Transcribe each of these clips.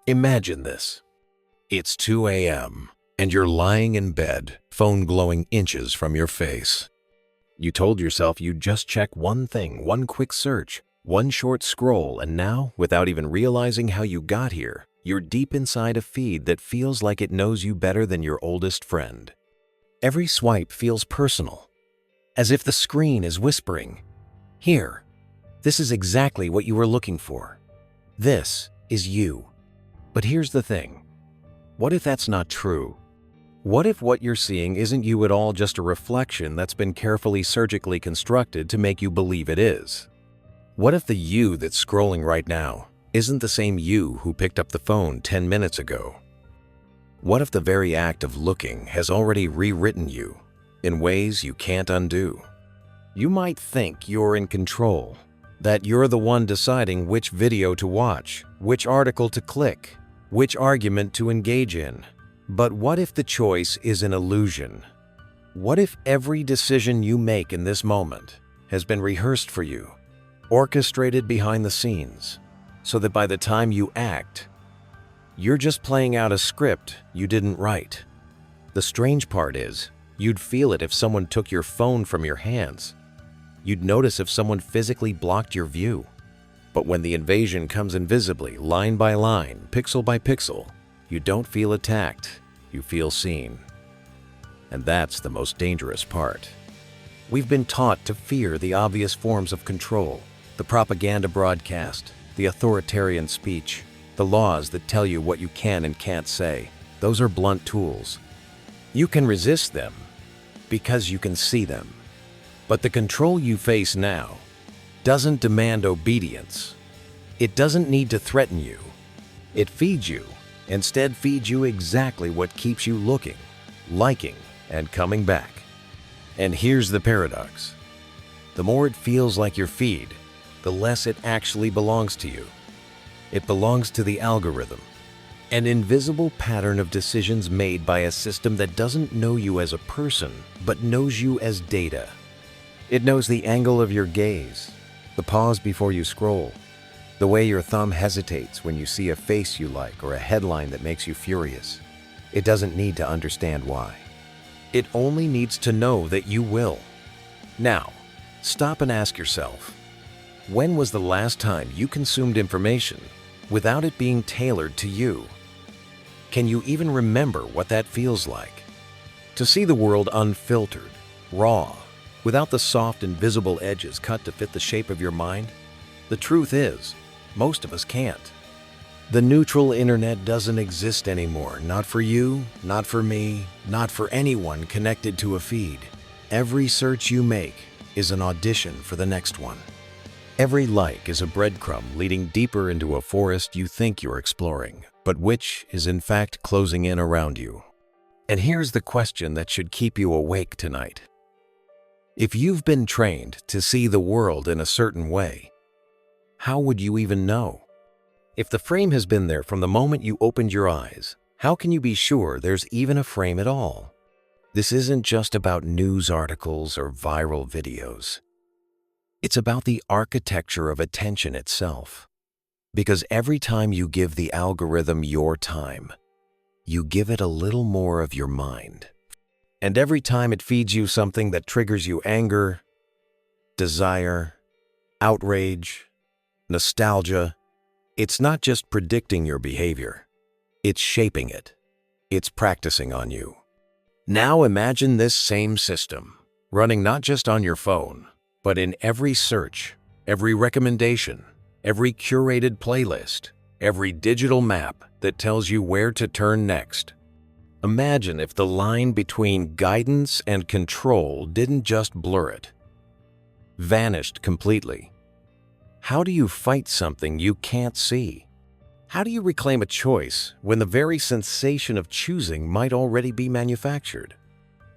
Imagine this. It's 2 a.m. and you're lying in bed, phone glowing inches from your face. You told yourself you'd just check one thing, one quick search, one short scroll, and now, without even realizing how you got here, you're deep inside a feed that feels like it knows you better than your oldest friend. Every swipe feels personal, as if the screen is whispering, "Here, this is exactly what you were looking for. This is you." But here's the thing. What if that's not true? What if what you're seeing isn't you at all, just a reflection that's been carefully surgically constructed to make you believe it is? What if the you that's scrolling right now isn't the same you who picked up the phone 10 minutes ago? What if the very act of looking has already rewritten you in ways you can't undo? You might think you're in control, that you're the one deciding which video to watch, which article to click, which argument to engage in. But what if the choice is an illusion? What if every decision you make in this moment has been rehearsed for you, orchestrated behind the scenes, so that by the time you act, you're just playing out a script you didn't write? The strange part is, you'd feel it if someone took your phone from your hands. You'd notice if someone physically blocked your view. But when the invasion comes invisibly, line by line, pixel by pixel, you don't feel attacked, you feel seen. And that's the most dangerous part. We've been taught to fear the obvious forms of control, the propaganda broadcast, the authoritarian speech, the laws that tell you what you can and can't say. Those are blunt tools. You can resist them because you can see them. But the control you face now doesn't demand obedience. It doesn't need to threaten you. It feeds you. Instead, feeds you exactly what keeps you looking, liking, and coming back. And here's the paradox. The more it feels like your feed, the less it actually belongs to you. It belongs to the algorithm, an invisible pattern of decisions made by a system that doesn't know you as a person, but knows you as data. It knows the angle of your gaze, the pause before you scroll, the way your thumb hesitates when you see a face you like or a headline that makes you furious. It doesn't need to understand why. It only needs to know that you will. Now, stop and ask yourself, when was the last time you consumed information without it being tailored to you? Can you even remember what that feels like? To see the world unfiltered, raw, without the soft, invisible edges cut to fit the shape of your mind? The truth is, most of us can't. The neutral internet doesn't exist anymore, not for you, not for me, not for anyone connected to a feed. Every search you make is an audition for the next one. Every like is a breadcrumb leading deeper into a forest you think you're exploring, but which is in fact closing in around you. And here's the question that should keep you awake tonight. If you've been trained to see the world in a certain way, how would you even know? If the frame has been there from the moment you opened your eyes, how can you be sure there's even a frame at all? This isn't just about news articles or viral videos. It's about the architecture of attention itself. Because every time you give the algorithm your time, you give it a little more of your mind. And every time it feeds you something that triggers you anger, desire, outrage, nostalgia, it's not just predicting your behavior. It's shaping it. It's practicing on you. Now imagine this same system running not just on your phone, but in every search, every recommendation, every curated playlist, every digital map that tells you where to turn next. Imagine if the line between guidance and control didn't just blur it, vanished completely. How do you fight something you can't see? How do you reclaim a choice when the very sensation of choosing might already be manufactured?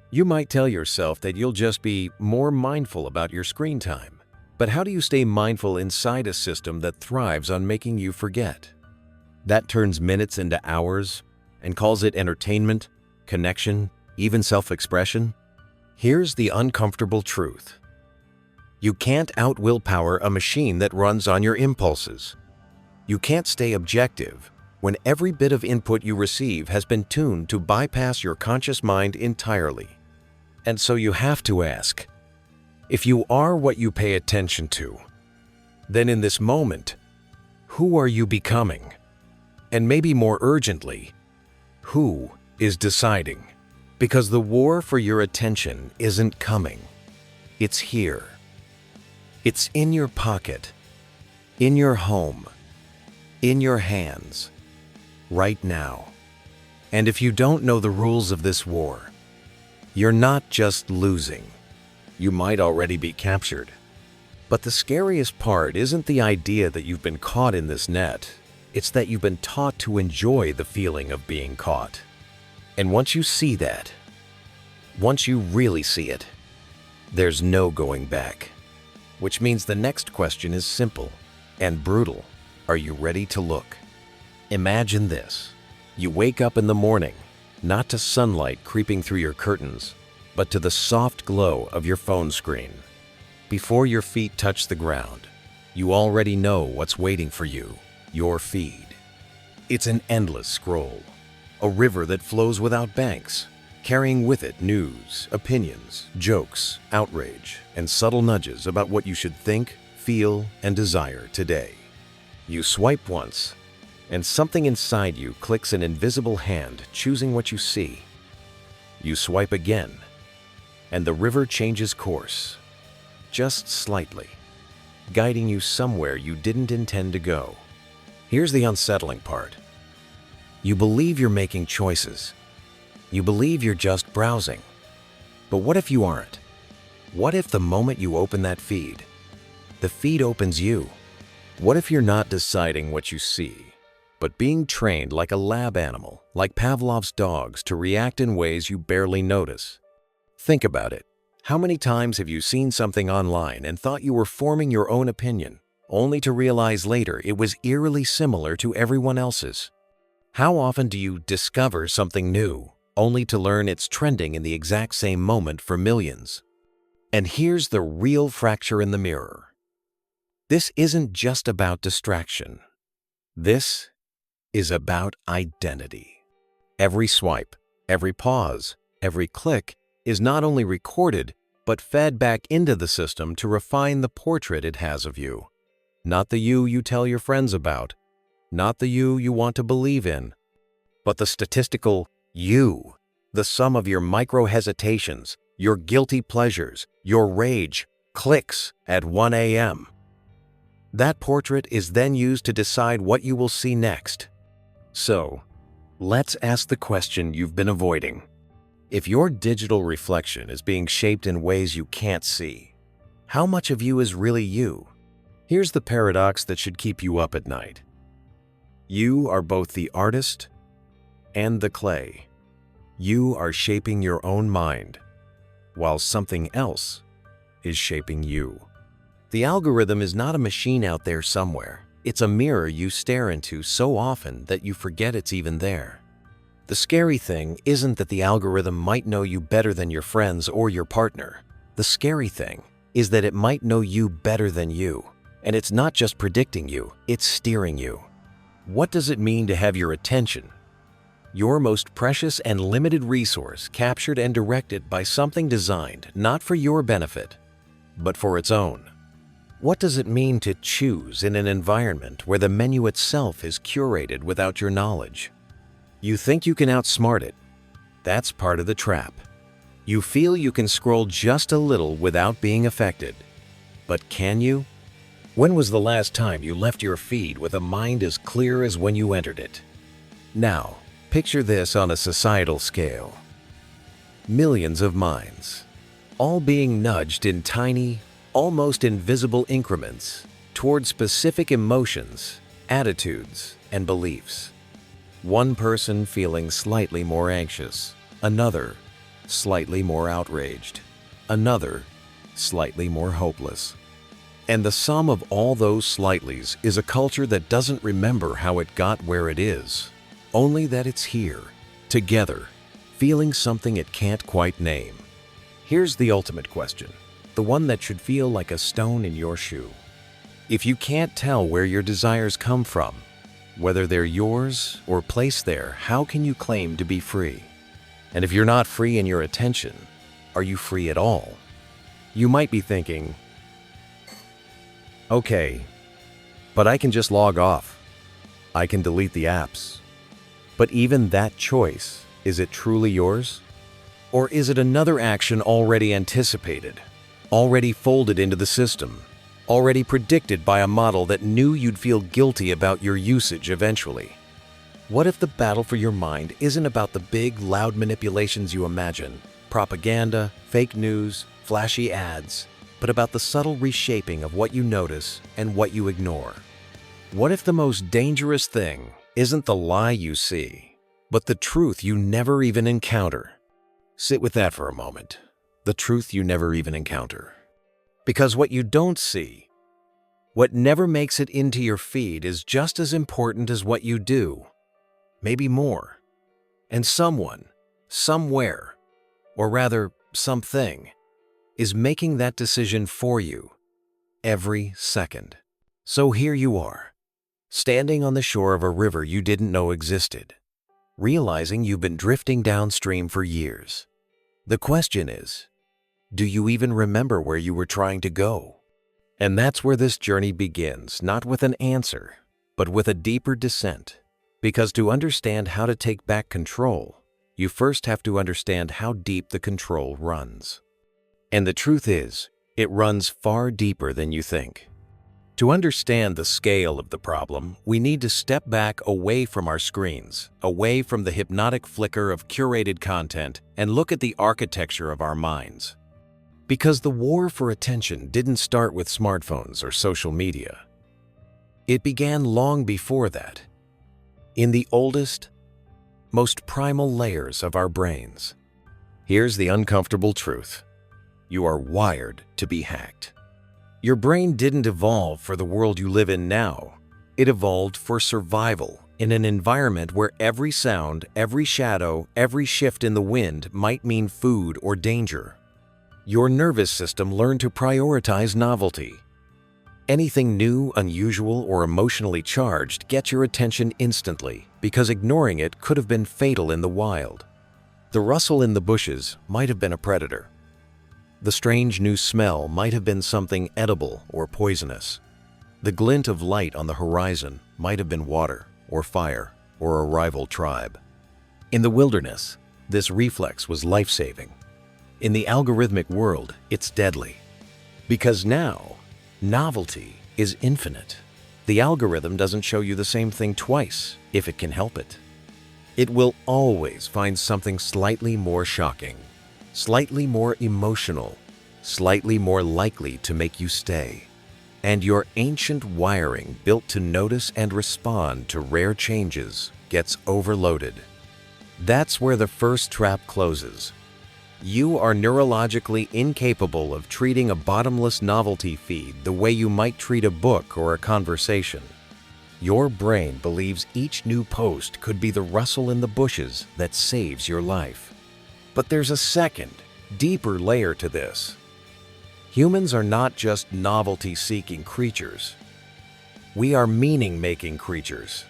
You might tell yourself that you'll just be more mindful about your screen time. But how do you stay mindful inside a system that thrives on making you forget? That turns minutes into hours and calls it entertainment, connection, even self-expression? Here's the uncomfortable truth. You can't out-willpower a machine that runs on your impulses. You can't stay objective when every bit of input you receive has been tuned to bypass your conscious mind entirely. And so you have to ask, if you are what you pay attention to, then in this moment, who are you becoming? And maybe more urgently, who is deciding? Because the war for your attention isn't coming. It's here. It's in your pocket, in your home, in your hands, right now. And if you don't know the rules of this war, you're not just losing. You might already be captured. But the scariest part isn't the idea that you've been caught in this net. It's that you've been taught to enjoy the feeling of being caught. And once you see that, once you really see it, there's no going back. Which means the next question is simple and brutal. Are you ready to look? Imagine this. You wake up in the morning, not to sunlight creeping through your curtains, but to the soft glow of your phone screen. Before your feet touch the ground, you already know what's waiting for you, your feed. It's an endless scroll, a river that flows without banks, carrying with it news, opinions, jokes, outrage, and subtle nudges about what you should think, feel, and desire today. You swipe once, and something inside you clicks an invisible hand choosing what you see. You swipe again, and the river changes course, just slightly, guiding you somewhere you didn't intend to go. Here's the unsettling part. You believe you're making choices. You believe you're just browsing. But what if you aren't? What if the moment you open that feed, the feed opens you? What if you're not deciding what you see, but being trained like a lab animal, like Pavlov's dogs, to react in ways you barely notice? Think about it. How many times have you seen something online and thought you were forming your own opinion, only to realize later it was eerily similar to everyone else's? How often do you discover something new, only to learn it's trending in the exact same moment for millions? And here's the real fracture in the mirror. This isn't just about distraction. This is about identity. Every swipe, every pause, every click is not only recorded, but fed back into the system to refine the portrait it has of you. Not the you tell your friends about, not the you want to believe in, but the statistical you, the sum of your micro-hesitations, your guilty pleasures, your rage, clicks at 1 a.m. That portrait is then used to decide what you will see next. So, let's ask the question you've been avoiding. If your digital reflection is being shaped in ways you can't see, how much of you is really you? Here's the paradox that should keep you up at night. You are both the artist and the clay. You are shaping your own mind, while something else is shaping you. The algorithm is not a machine out there somewhere. It's a mirror you stare into so often that you forget it's even there. The scary thing isn't that the algorithm might know you better than your friends or your partner. The scary thing is that it might know you better than you. And it's not just predicting you, it's steering you. What does it mean to have your attention, your most precious and limited resource, captured and directed by something designed not for your benefit, but for its own? What does it mean to choose in an environment where the menu itself is curated without your knowledge? You think you can outsmart it. That's part of the trap. You feel you can scroll just a little without being affected. But can you? When was the last time you left your feed with a mind as clear as when you entered it? Now, picture this on a societal scale. Millions of minds, all being nudged in tiny, almost invisible increments toward specific emotions, attitudes, and beliefs. One person feeling slightly more anxious, another slightly more outraged, another slightly more hopeless. And the sum of all those slightlys is a culture that doesn't remember how it got where it is, only that it's here, together, feeling something it can't quite name. Here's the ultimate question, the one that should feel like a stone in your shoe. If you can't tell where your desires come from, Whether they're yours or placed there, how can you claim to be free? And if you're not free in your attention, are you free at all? You might be thinking, okay, but I can just log off. I can delete the apps. But even that choice, is it truly yours? Or is it another action already anticipated, already folded into the system, already predicted by a model that knew you'd feel guilty about your usage eventually? What if the battle for your mind isn't about the big, loud manipulations you imagine, propaganda, fake news, flashy ads, but about the subtle reshaping of what you notice and what you ignore? What if the most dangerous thing isn't the lie you see, but the truth you never even encounter? Sit with that for a moment. The truth you never even encounter. Because what you don't see, what never makes it into your feed, is just as important as what you do, maybe more. And someone, somewhere, or rather something, is making that decision for you every second. So here you are, standing on the shore of a river you didn't know existed, realizing you've been drifting downstream for years. The question is, do you even remember where you were trying to go? And that's where this journey begins, not with an answer, but with a deeper descent. Because to understand how to take back control, you first have to understand how deep the control runs. And the truth is, it runs far deeper than you think. To understand the scale of the problem, we need to step back away from our screens, away from the hypnotic flicker of curated content, and look at the architecture of our minds. Because the war for attention didn't start with smartphones or social media. It began long before that, in the oldest, most primal layers of our brains. Here's the uncomfortable truth. You are wired to be hacked. Your brain didn't evolve for the world you live in now. It evolved for survival in an environment where every sound, every shadow, every shift in the wind might mean food or danger. Your nervous system learned to prioritize novelty. Anything new, unusual, or emotionally charged gets your attention instantly, because ignoring it could have been fatal in the wild. The rustle in the bushes might have been a predator. The strange new smell might have been something edible or poisonous. The glint of light on the horizon might have been water or fire or a rival tribe. In the wilderness, this reflex was life-saving. In the algorithmic world, it's deadly. Because now, novelty is infinite. The algorithm doesn't show you the same thing twice, if it can help it. It will always find something slightly more shocking, slightly more emotional, slightly more likely to make you stay. And your ancient wiring built to notice and respond to rare changes gets overloaded. That's where the first trap closes. You are neurologically incapable of treating a bottomless novelty feed the way you might treat a book or a conversation. Your brain believes each new post could be the rustle in the bushes that saves your life. But there's a second, deeper layer to this. Humans are not just novelty-seeking creatures. We are meaning-making creatures.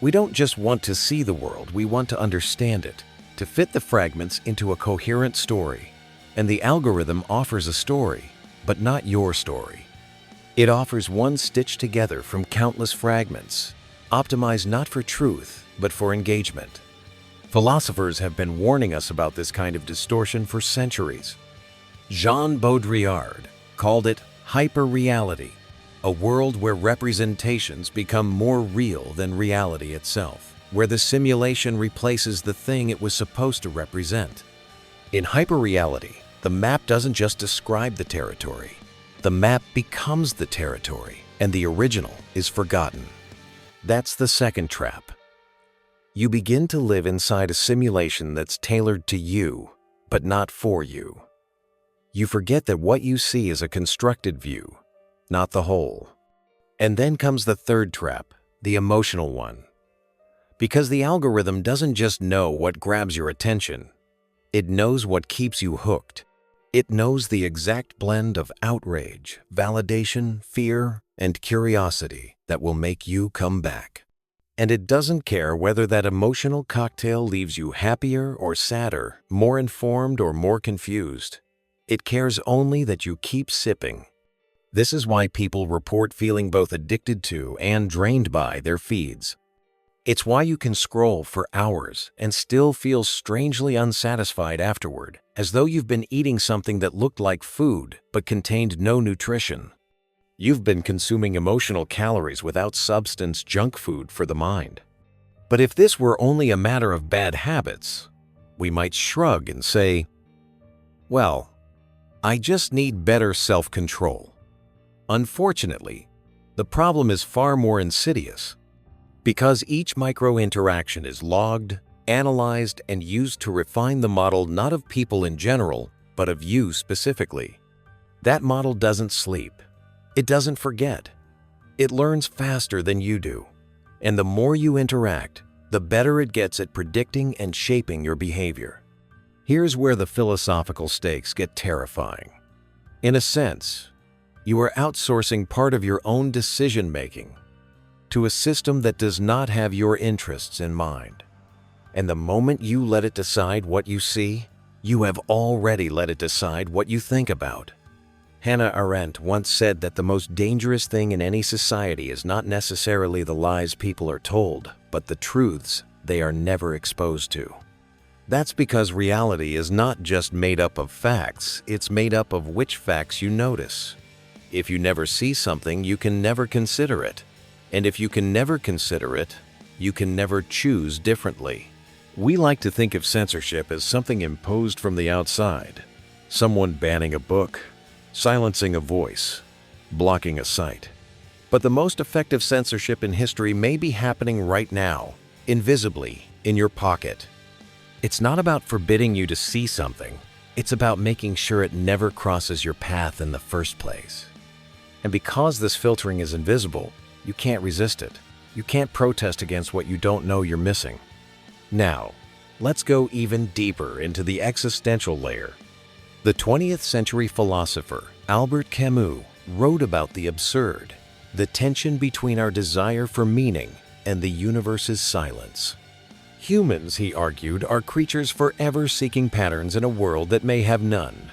We don't just want to see the world, we want to understand it, to fit the fragments into a coherent story. And the algorithm offers a story, but not your story. It offers one stitched together from countless fragments, optimized not for truth, but for engagement. Philosophers have been warning us about this kind of distortion for centuries. Jean Baudrillard called it hyperreality, a world where representations become more real than reality itself, where the simulation replaces the thing it was supposed to represent. In hyperreality, the map doesn't just describe the territory. The map becomes the territory, and the original is forgotten. That's the second trap. You begin to live inside a simulation that's tailored to you, but not for you. You forget that what you see is a constructed view, not the whole. And then comes the third trap, the emotional one. Because the algorithm doesn't just know what grabs your attention, it knows what keeps you hooked. It knows the exact blend of outrage, validation, fear, and curiosity that will make you come back. And it doesn't care whether that emotional cocktail leaves you happier or sadder, more informed or more confused. It cares only that you keep sipping. This is why people report feeling both addicted to and drained by their feeds. It's why you can scroll for hours and still feel strangely unsatisfied afterward, as though you've been eating something that looked like food but contained no nutrition. You've been consuming emotional calories without substance, junk food for the mind. But if this were only a matter of bad habits, we might shrug and say, well, I just need better self-control. Unfortunately, the problem is far more insidious. Because each micro-interaction is logged, analyzed, and used to refine the model not of people in general, but of you specifically. That model doesn't sleep. It doesn't forget. It learns faster than you do. And the more you interact, the better it gets at predicting and shaping your behavior. Here's where the philosophical stakes get terrifying. In a sense, you are outsourcing part of your own decision-making to a system that does not have your interests in mind. And the moment you let it decide what you see, you have already let it decide what you think about. Hannah Arendt once said that the most dangerous thing in any society is not necessarily the lies people are told, but the truths they are never exposed to. That's because reality is not just made up of facts, it's made up of which facts you notice. If you never see something, you can never consider it. And if you can never consider it, you can never choose differently. We like to think of censorship as something imposed from the outside. Someone banning a book, silencing a voice, blocking a site. But the most effective censorship in history may be happening right now, invisibly, in your pocket. It's not about forbidding you to see something. It's about making sure it never crosses your path in the first place. And because this filtering is invisible, you can't resist it. You can't protest against what you don't know you're missing. Now, let's go even deeper into the existential layer. The 20th century philosopher Albert Camus wrote about the absurd, the tension between our desire for meaning and the universe's silence. Humans, he argued, are creatures forever seeking patterns in a world that may have none.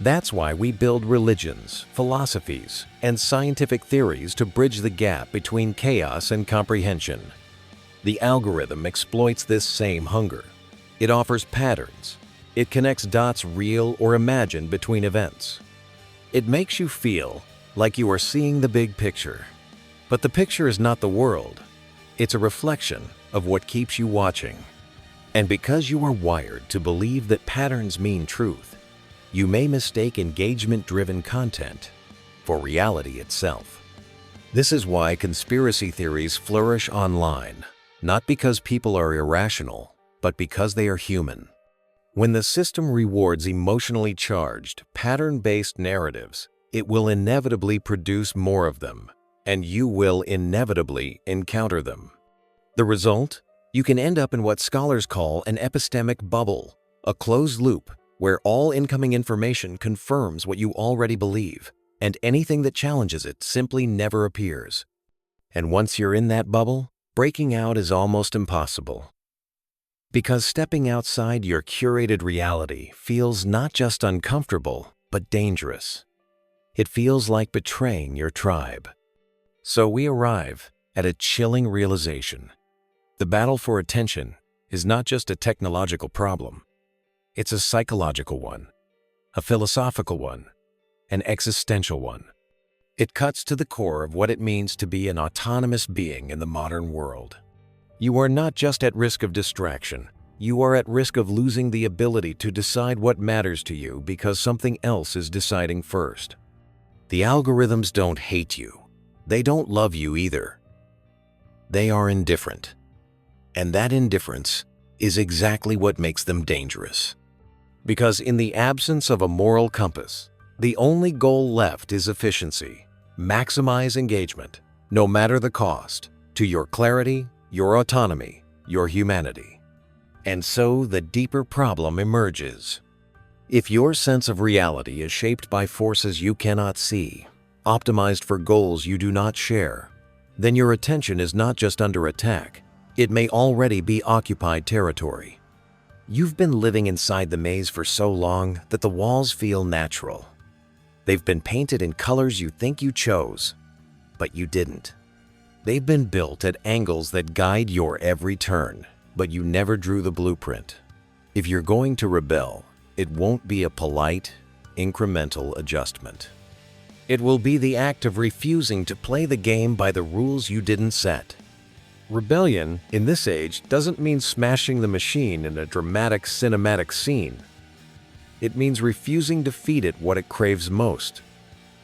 That's why we build religions, philosophies, and scientific theories to bridge the gap between chaos and comprehension. The algorithm exploits this same hunger. It offers patterns. It connects dots real or imagined between events. It makes you feel like you are seeing the big picture. But the picture is not the world. It's a reflection of what keeps you watching. And because you are wired to believe that patterns mean truth, you may mistake engagement-driven content for reality itself. This is why conspiracy theories flourish online, not because people are irrational, but because they are human. When the system rewards emotionally charged, pattern-based narratives, it will inevitably produce more of them, and you will inevitably encounter them. The result? You can end up in what scholars call an epistemic bubble, a closed loop where all incoming information confirms what you already believe, and anything that challenges it simply never appears. And once you're in that bubble, breaking out is almost impossible. Because stepping outside your curated reality feels not just uncomfortable, but dangerous. It feels like betraying your tribe. So we arrive at a chilling realization. The battle for attention is not just a technological problem. It's a psychological one, a philosophical one, an existential one. It cuts to the core of what it means to be an autonomous being in the modern world. You are not just at risk of distraction. You are at risk of losing the ability to decide what matters to you because something else is deciding first. The algorithms don't hate you. They don't love you either. They are indifferent. And that indifference is exactly what makes them dangerous. Because in the absence of a moral compass, the only goal left is efficiency. Maximize engagement, no matter the cost, to your clarity, your autonomy, your humanity. And so the deeper problem emerges. If your sense of reality is shaped by forces you cannot see, optimized for goals you do not share, then your attention is not just under attack, it may already be occupied territory. You've been living inside the maze for so long that the walls feel natural. They've been painted in colors you think you chose, but you didn't. They've been built at angles that guide your every turn, but you never drew the blueprint. If you're going to rebel, it won't be a polite, incremental adjustment. It will be the act of refusing to play the game by the rules you didn't set. Rebellion, in this age, doesn't mean smashing the machine in a dramatic cinematic scene. It means refusing to feed it what it craves most,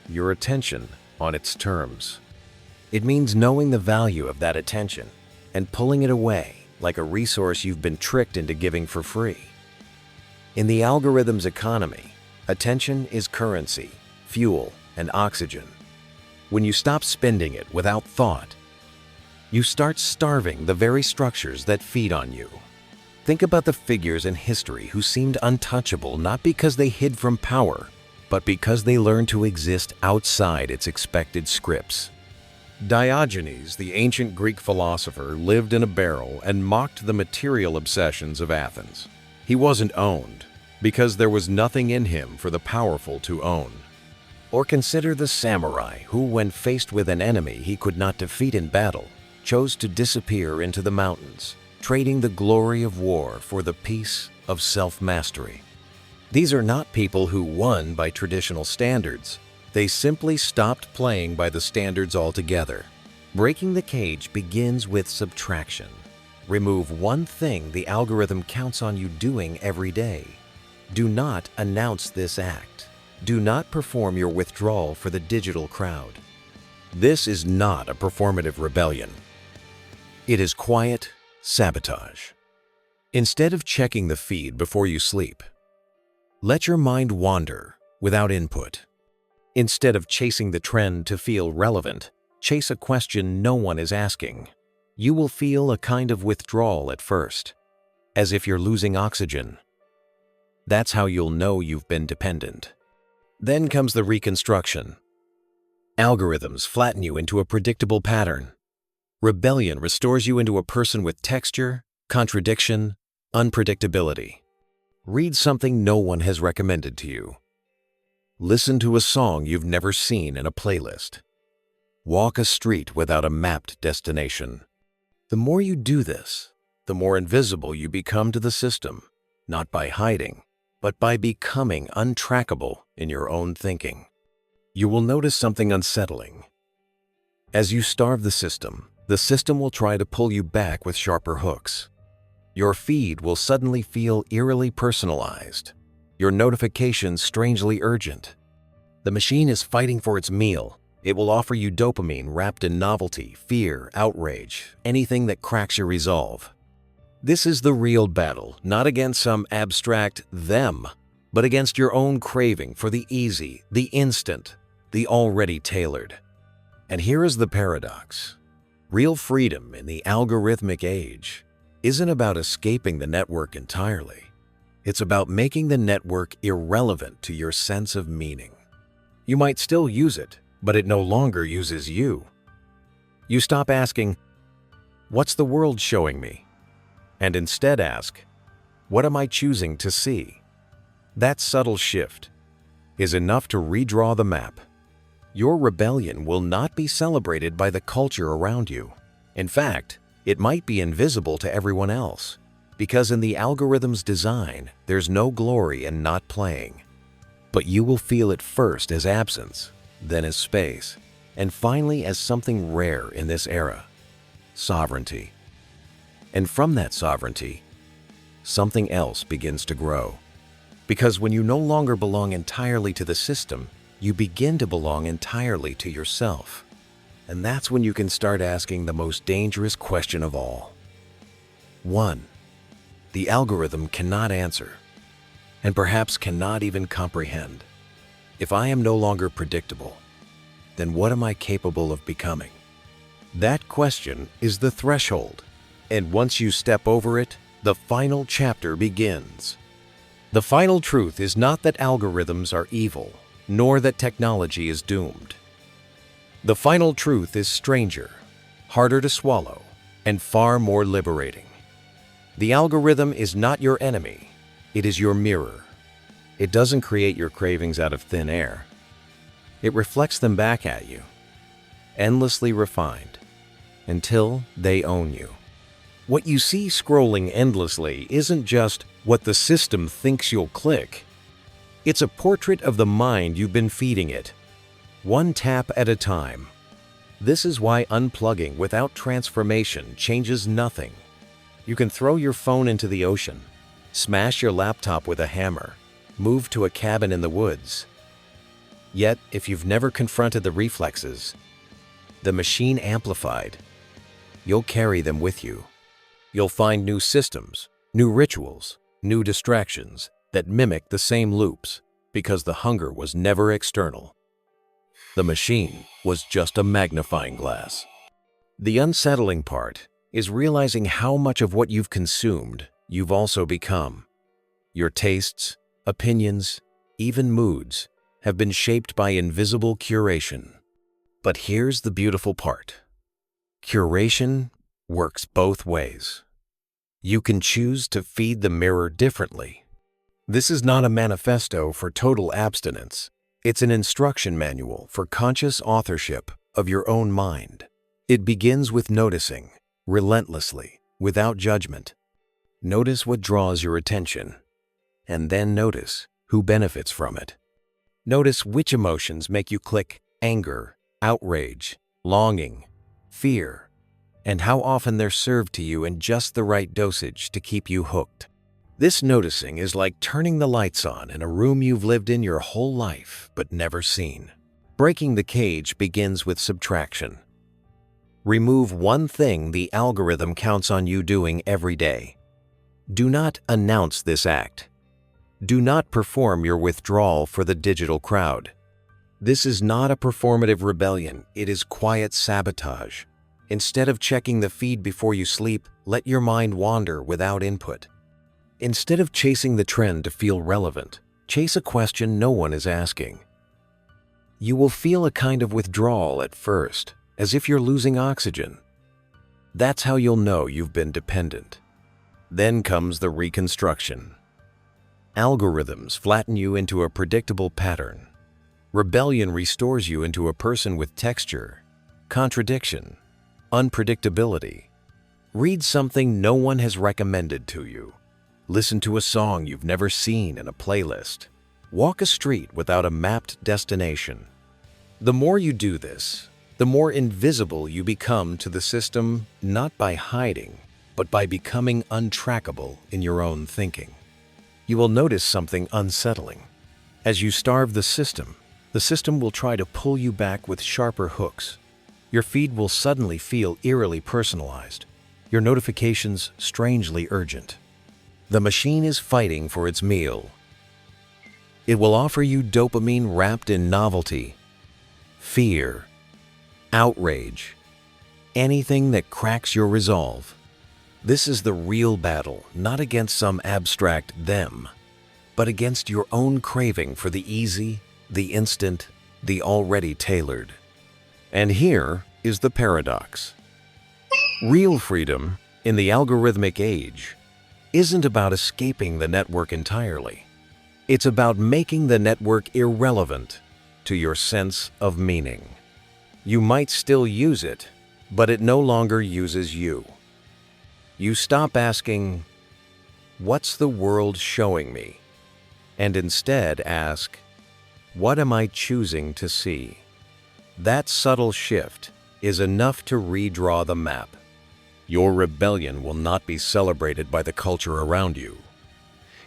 your attention on its terms. It means knowing the value of that attention and pulling it away like a resource you've been tricked into giving for free. In the algorithm's economy, attention is currency, fuel, and oxygen. When you stop spending it without thought, you start starving the very structures that feed on you. Think about the figures in history who seemed untouchable not because they hid from power, but because they learned to exist outside its expected scripts. Diogenes, the ancient Greek philosopher, lived in a barrel and mocked the material obsessions of Athens. He wasn't owned because there was nothing in him for the powerful to own. Or consider the samurai who, when faced with an enemy he could not defeat in battle, chose to disappear into the mountains, trading the glory of war for the peace of self-mastery. These are not people who won by traditional standards. They simply stopped playing by the standards altogether. Breaking the cage begins with subtraction. Remove one thing the algorithm counts on you doing every day. Do not announce this act. Do not perform your withdrawal for the digital crowd. This is not a performative rebellion. It is quiet sabotage. Instead of checking the feed before you sleep, let your mind wander without input. Instead of chasing the trend to feel relevant, chase a question no one is asking. You will feel a kind of withdrawal at first, as if you're losing oxygen. That's how you'll know you've been dependent. Then comes the reconstruction. Algorithms flatten you into a predictable pattern. Rebellion restores you into a person with texture, contradiction, unpredictability. Read something no one has recommended to you. Listen to a song you've never seen in a playlist. Walk a street without a mapped destination. The more you do this, the more invisible you become to the system, not by hiding, but by becoming untrackable in your own thinking. You will notice something unsettling. As you starve the system will try to pull you back with sharper hooks. Your feed will suddenly feel eerily personalized. Your notifications strangely urgent. The machine is fighting for its meal. It will offer you dopamine wrapped in novelty, fear, outrage, anything that cracks your resolve. This is the real battle, not against some abstract them, but against your own craving for the easy, the instant, the already tailored. And here is the paradox. Real freedom in the algorithmic age isn't about escaping the network entirely. It's about making the network irrelevant to your sense of meaning. You might still use it, but it no longer uses you. You stop asking, "What's the world showing me?" and instead ask, "What am I choosing to see?" That subtle shift is enough to redraw the map. Your rebellion will not be celebrated by the culture around you. In fact, it might be invisible to everyone else, because in the algorithm's design, there's no glory in not playing. But you will feel it first as absence, then as space, and finally as something rare in this era, sovereignty. And from that sovereignty, something else begins to grow. Because when you no longer belong entirely to the system, you begin to belong entirely to yourself. And that's when you can start asking the most dangerous question of all. 1. The algorithm cannot answer, and perhaps cannot even comprehend. If I am no longer predictable, then what am I capable of becoming? That question is the threshold, and once you step over it, the final chapter begins. The final truth is not that algorithms are evil, nor that technology is doomed. The final truth is stranger, harder to swallow, and far more liberating. The algorithm is not your enemy, it is your mirror. It doesn't create your cravings out of thin air. It reflects them back at you, endlessly refined, until they own you. What you see scrolling endlessly isn't just what the system thinks you'll click. It's a portrait of the mind you've been feeding it, one tap at a time. This is why unplugging without transformation changes nothing. You can throw your phone into the ocean, smash your laptop with a hammer, move to a cabin in the woods. Yet, if you've never confronted the reflexes, the machine amplified, you'll carry them with you. You'll find new systems, new rituals, new distractions that mimic the same loops because the hunger was never external. The machine was just a magnifying glass. The unsettling part is realizing how much of what you've consumed you've also become. Your tastes, opinions, even moods have been shaped by invisible curation. But here's the beautiful part. Curation works both ways. You can choose to feed the mirror differently. This is not a manifesto for total abstinence. It's an instruction manual for conscious authorship of your own mind. It begins with noticing, relentlessly, without judgment. Notice what draws your attention, and then notice who benefits from it. Notice which emotions make you click anger, outrage, longing, fear, and how often they're served to you in just the right dosage to keep you hooked. This noticing is like turning the lights on in a room you've lived in your whole life but never seen. Breaking the cage begins with subtraction. Remove one thing the algorithm counts on you doing every day. Do not announce this act. Do not perform your withdrawal for the digital crowd. This is not a performative rebellion, it is quiet sabotage. Instead of checking the feed before you sleep, let your mind wander without input. Instead of chasing the trend to feel relevant, chase a question no one is asking. You will feel a kind of withdrawal at first, as if you're losing oxygen. That's how you'll know you've been dependent. Then comes the reconstruction. Algorithms flatten you into a predictable pattern. Rebellion restores you into a person with texture, contradiction, unpredictability. Read something no one has recommended to you. Listen to a song you've never seen in a playlist. Walk a street without a mapped destination. The more you do this, the more invisible you become to the system, not by hiding, but by becoming untrackable in your own thinking. You will notice something unsettling. As you starve the system will try to pull you back with sharper hooks. Your feed will suddenly feel eerily personalized, your notifications strangely urgent. The machine is fighting for its meal. It will offer you dopamine wrapped in novelty, fear, outrage, anything that cracks your resolve. This is the real battle, not against some abstract them, but against your own craving for the easy, the instant, the already tailored. And here is the paradox. Real freedom in the algorithmic age isn't about escaping the network entirely. It's about making the network irrelevant to your sense of meaning. You might still use it, but it no longer uses you. You stop asking, "What's the world showing me?" and instead ask, "What am I choosing to see?" That subtle shift is enough to redraw the map. Your rebellion will not be celebrated by the culture around you.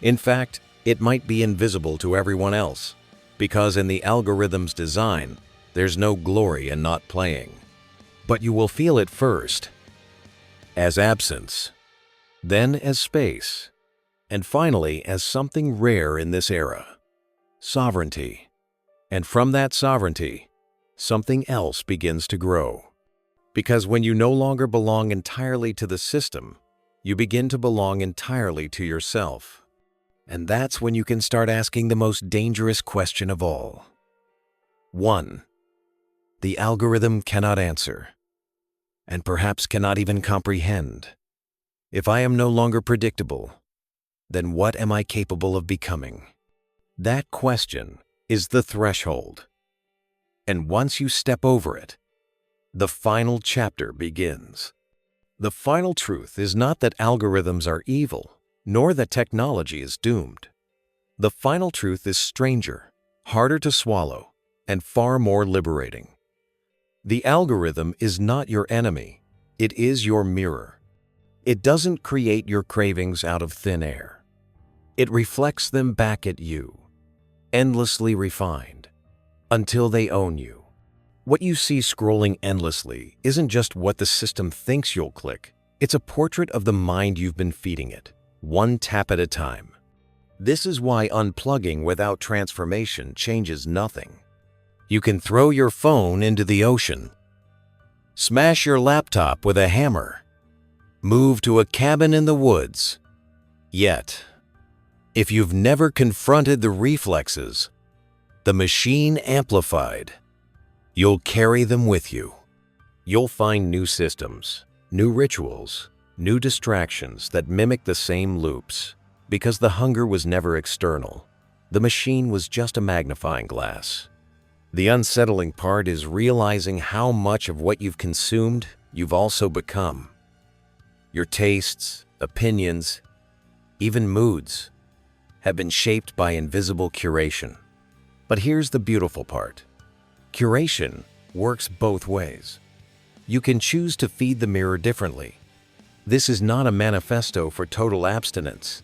In fact, it might be invisible to everyone else, because in the algorithm's design, there's no glory in not playing. But you will feel it first, as absence, then as space, and finally as something rare in this era, sovereignty. And from that sovereignty, something else begins to grow. Because when you no longer belong entirely to the system, you begin to belong entirely to yourself. And that's when you can start asking the most dangerous question of all. 1. The algorithm cannot answer. and perhaps cannot even comprehend. If I am no longer predictable, then what am I capable of becoming? That question is the threshold. And once you step over it, the final chapter begins. The final truth is not that algorithms are evil, nor that technology is doomed. The final truth is stranger, harder to swallow, and far more liberating. The algorithm is not your enemy. It is your mirror. It doesn't create your cravings out of thin air. It reflects them back at you, endlessly refined, until they own you. What you see scrolling endlessly isn't just what the system thinks you'll click. It's a portrait of the mind you've been feeding it, one tap at a time. This is why unplugging without transformation changes nothing. You can throw your phone into the ocean, smash your laptop with a hammer, move to a cabin in the woods. Yet, if you've never confronted the reflexes, the machine amplified, you'll carry them with you. You'll find new systems, new rituals, new distractions that mimic the same loops. Because the hunger was never external, the machine was just a magnifying glass. The unsettling part is realizing how much of what you've consumed you've also become. Your tastes, opinions, even moods have been shaped by invisible curation. But here's the beautiful part. Curation works both ways. You can choose to feed the mirror differently. This is not a manifesto for total abstinence.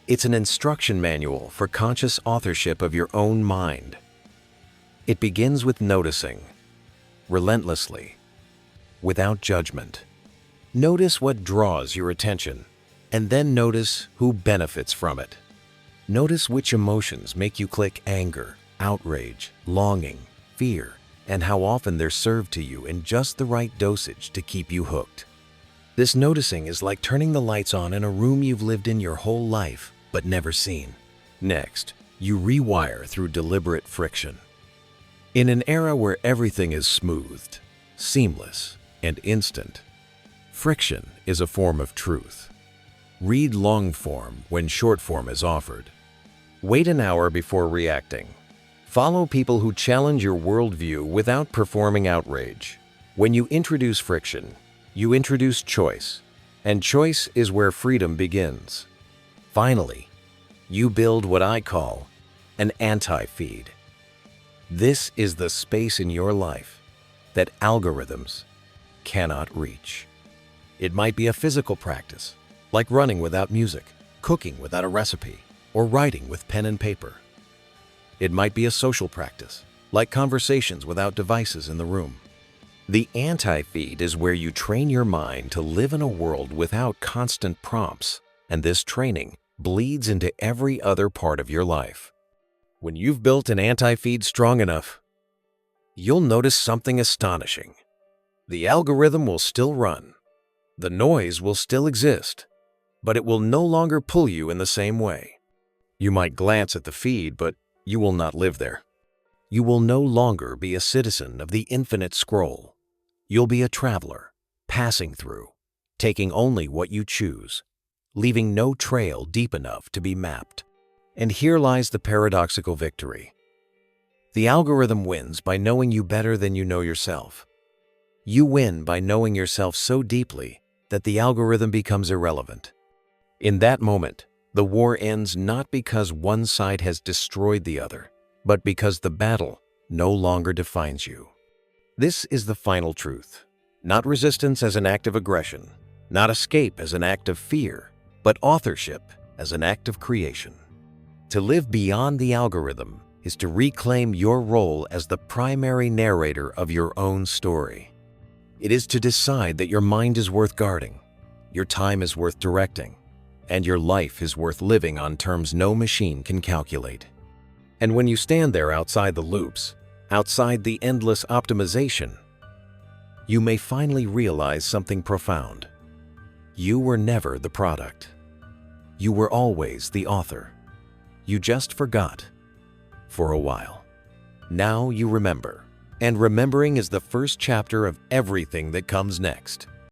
It's an instruction manual for conscious authorship of your own mind. It begins with noticing, relentlessly, without judgment. Notice what draws your attention, and then notice who benefits from it. Notice which emotions make you click anger, outrage, longing, fear, and how often they're served to you in just the right dosage to keep you hooked. This noticing is like turning the lights on in a room you've lived in your whole life but never seen. Next, you rewire through deliberate friction. In an era where everything is smoothed, seamless, and instant, friction is a form of truth. Read long form when short form is offered. Wait an hour before reacting. Follow people who challenge your worldview without performing outrage. When you introduce friction, you introduce choice, and choice is where freedom begins. Finally, you build what I call an anti-feed. This is the space in your life that algorithms cannot reach. It might be a physical practice, like running without music, cooking without a recipe, or writing with pen and paper. It might be a social practice, like conversations without devices in the room. The anti-feed is where you train your mind to live in a world without constant prompts, and this training bleeds into every other part of your life. When you've built an anti-feed strong enough, you'll notice something astonishing. The algorithm will still run. The noise will still exist, but it will no longer pull you in the same way. You might glance at the feed, but you will not live there. You will no longer be a citizen of the infinite scroll. You'll be a traveler, passing through, taking only what you choose, leaving no trail deep enough to be mapped. And here lies the paradoxical victory. The algorithm wins by knowing you better than you know yourself. You win by knowing yourself so deeply that the algorithm becomes irrelevant. In that moment, the war ends not because one side has destroyed the other, but because the battle no longer defines you. This is the final truth. Not resistance as an act of aggression, not escape as an act of fear, but authorship as an act of creation. To live beyond the algorithm is to reclaim your role as the primary narrator of your own story. It is to decide that your mind is worth guarding, your time is worth directing, and your life is worth living on terms no machine can calculate. And when you stand there outside the loops, outside the endless optimization, you may finally realize something profound. You were never the product. You were always the author. You just forgot for a while. Now you remember, And remembering is the first chapter of everything that comes next.